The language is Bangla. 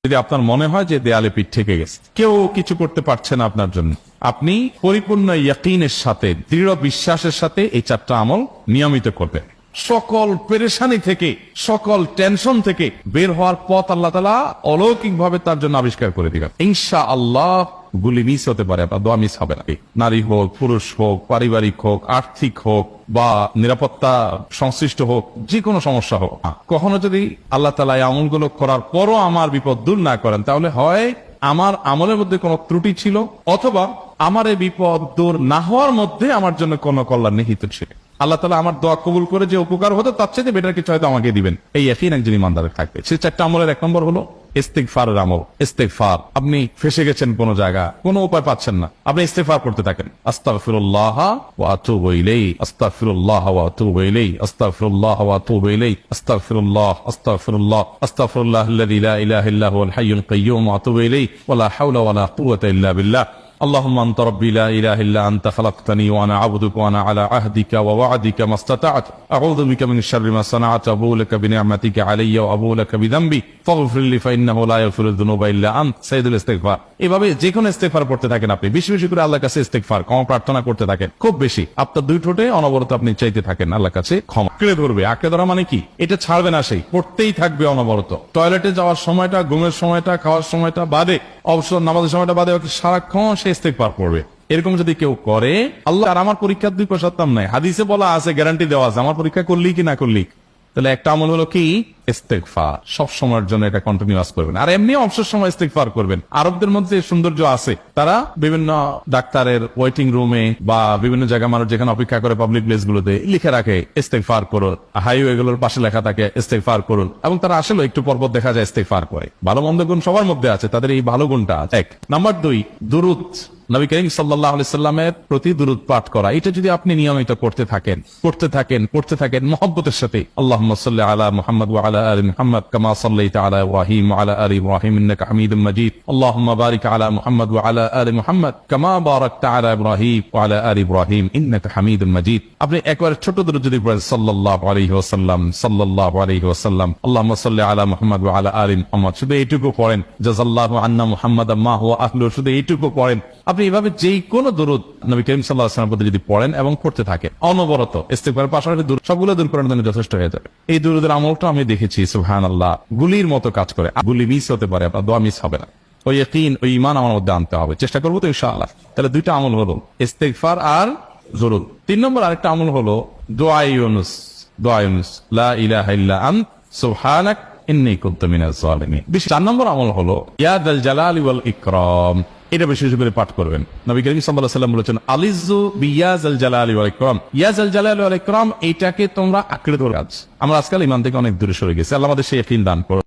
যদি আপনার মনে হয় যে দেয়ালে পিঠ ঠেকে গেছে, কেউ কিছু করতে পারছে না আপনার জন্য, আপনি পরিপূর্ণ ইয়াকিনের সাথে, দৃঢ় বিশ্বাসের সাথে এই 4টা আমল নিয়মিত করবেন। সকল পেরেশানি থেকে, সকল টেনশন থেকে বের হওয়ার পথ আল্লাহ তাআলা অলৌকিক ভাবে তার জন্য আবিষ্কার করে দিবেন ইনশাআল্লাহ। গুলি মিস হতে পারে, আপনার দোয়া মিস হবে না। নারী হোক, পুরুষ হোক, পারিবারিক হোক, আর্থিক হোক, বা নিরাপত্তা সংশ্লিষ্ট হোক, যে কোনো সমস্যা হোক, কখনো যদি আল্লাহ তাআলা এই আমলগুলো করার পরও আমার বিপদ দূর না করেন, তাহলে হয় আমার আমলের মধ্যে কোনো ত্রুটি ছিল, অথবা আমার এই বিপদ দূর না হওয়ার মধ্যে আমার জন্য কোনো কল্যাণ নিহিত ছিল। আল্লাহ তাআলা আমার দোয়া কবুল করে যে উপকার হতো, তার চেয়ে বেটার কিছু হয়তো আমাকে দিবেন, এই ইয়াকিন একজন ইমানদারের থাকবে। সেই 4টা আমলের 1 নম্বর হলো ইস্তিগফারের আমল। ইস্তিগফার। আপনি ফেসে গেছেন কোন জায়গা, কোনো উপায় পাচ্ছেন না, আপনি ইস্তিগফার করতে থাকেন। আস্তাগফিরুল্লাহ ওয়া আতুবু ইলাইহি, আস্তাগফিরুল্লাহ ওয়া আতুবু ইলাইহি, আস্তাগফিরুল্লাহ ওয়া আতুবু ইলাইহি, আস্তাগফিরুল্লাহ, আস্তাগফিরুল্লাহ, আস্তাগফিরুল্লাহাল্লাযী লা ইলাহা ইল্লা হুয়াল হাইয়ুল কাইয়্যুম ওয়া আতুবু ইলাইহি ওয়া লা হাওলা ওয়া লা কুওয়াতা ইল্লা বিল্লাহ। اللهم انت ربي لا اله الا انت خلقتني وانا عبدك وانا على عهدك ووعدك ما استطعت اعوذ بك من شر ما صنعت ابو لك بنعمتك علي وابو لك بذنبي فاغفر لي فانه لا يغفر الذنوب الا انت سيدুল ইস্তিগফার। এভাবে যে কোনো ইস্তিগফার করতে থাকেন, আপনি বেশি বেশি করে আল্লাহর কাছে ইস্তিগফার, ক্ষমা প্রার্থনা করতে থাকেন, খুব বেশি। আপনার 2 ঠোঁটে অনবরত আপনি চাইতে থাকেন আল্লাহর কাছে ক্ষমা। আঁকড়ে ধরবে, আঁকড়ে ধরা মানে কি? এটা ছাড়বে না, সেই পড়তেই থাকবে অনবরত। টয়লেটে যাওয়ার সময়টা, ঘুমের সময়টা, খাওয়ার সময়টা বাদে, অবসর নামাজের সময়টা বাদে সারাক্ষণ সে ইস্তিগফার করবে। এরকম যদি কেউ করে, আল্লাহ আর আমার পরীক্ষার 2 পয়সার দাম নাই। হাদিসে বলা আছে, গ্যারান্টি দেওয়া আছে, আমার পরীক্ষা করলি কি না করলি। তাহলে একটা আমল হলো কি? ইস্তিগফার। সব সময়ের জন্য এটা কন্টিনিউয়াস করবেন, আর এমনি অবসর সময় ইস্তিগফার করবেন। আরবদের মধ্যে সৌন্দর্য আছে, তারা বিভিন্ন ডাক্তারের ওয়েটিং রুমে বা বিভিন্ন জায়গায় মানুষ যেখানে অপেক্ষা করে পাবলিক প্লেস গুলোতে লিখে রাখে ইস্তিগফার করুন, হাইওয়ে গুলোর পাশে লেখা থাকে ইস্তিগফার করুন, এবং তারা আসলে একটু পরপর দেখা যায় ইস্তিগফার করে। ভালো মন্দ গুণ সবার মধ্যে আছে, তাদের এই ভালো গুণটা আছে। 1 নাম্বার 2, দুরূদ। নবী করিম সাল্লাল্লাহু আলাইহি সাল্লামের প্রতি দুরূদ পাঠ করা, এটা যদি আপনি নিয়মিত করতে থাকেন মহব্বতের সাথে, আল্লাহুম্মা সাল্লি আলা মুহাম্মদ ওয়া আলা আলি মুহাম্মদ কামা সাল্লাইতা আলা ইব্রাহিম ওয়া আলা আলি ইব্রাহিম ইন্নাকা হামিদুম মাজিদ, আল্লাহুম্মা বারিক আলা মুহাম্মদ ওয়া আলা আলি মুহাম্মদ কামা বারাকতা আলা ইব্রাহিম ওয়া আলা আলি ইব্রাহিম ইন্নাকা হামিদুম মাজিদ। আপনি একবার ছোট দুরূদ যদি পড়েন, সাল্লাল্লাহু আলাইহি ওয়াসাল্লাম, সাল্লাল্লাহু আলাইহি ওয়াসাল্লাম, আল্লাহুম্মা সাল্লি আলা মুহাম্মদ ওয়া আলা আলি মুহাম্মদ, শুধু এইটুকু পড়েন। জাযাল্লাহু আন্না মুহাম্মাদাম মা হুয়া আহলু, শুধু এইটুকু পড়েন। আপনি এভাবে যে কোনো দুরূদ নবী করিম সাল্লাল্লাহু আলাইহি ওয়াসাল্লামের প্রতি যদি পড়েন এবং পড়তে থাকেন অনবরত, ইস্তিগফারের পাশাপাশি সবগুলো দূর করার জন্য যথেষ্ট হয়ে যাবে। এই দুরূদের আমলটা আমি দেখেছি সুবহানাল্লাহ গুলির মতো কাজ করে। গুলি মিস হতে পারে, আপনার দোয়া মিস হবে না। ওই ইয়াকিন, ওই ঈমান আমার মধ্যে আনতে হবে, চেষ্টা করবো তো ইনশাআল্লাহ। তাহলে 2টা আমল হলো ইস্তিগফার আর দুরূদ। 3 নম্বর আরেকটা আমল হলো দোয়া ইউনুস। দোয়া ইউনুস, লা ইলাহা ইল্লা আন্ত সুবহানাক ইন্নী কুনতু মিনাজ জালিমিন। 4 নম্বর আমল হলো ইয়া যাল জালালি ওয়াল ইকরাম। এটা বেশি বেশি করে পাঠ করবেন। নবী করিম সাল্লাল্লাহু আলাইহি ওয়াসাল্লাম বলেছেন, আলিজু বিয়া যাল জালালি ওয়াল ইকরাম। ইয়া যাল জালালি ওয়াল ইকরাম, এইটাকে তোমরা আঁকড়ে ধরে। আমরা আজকাল ঈমান থেকে অনেক দূরে সরে গেছি। আল্লাহ আমাদের সেই ইয়াকিন দান করুন।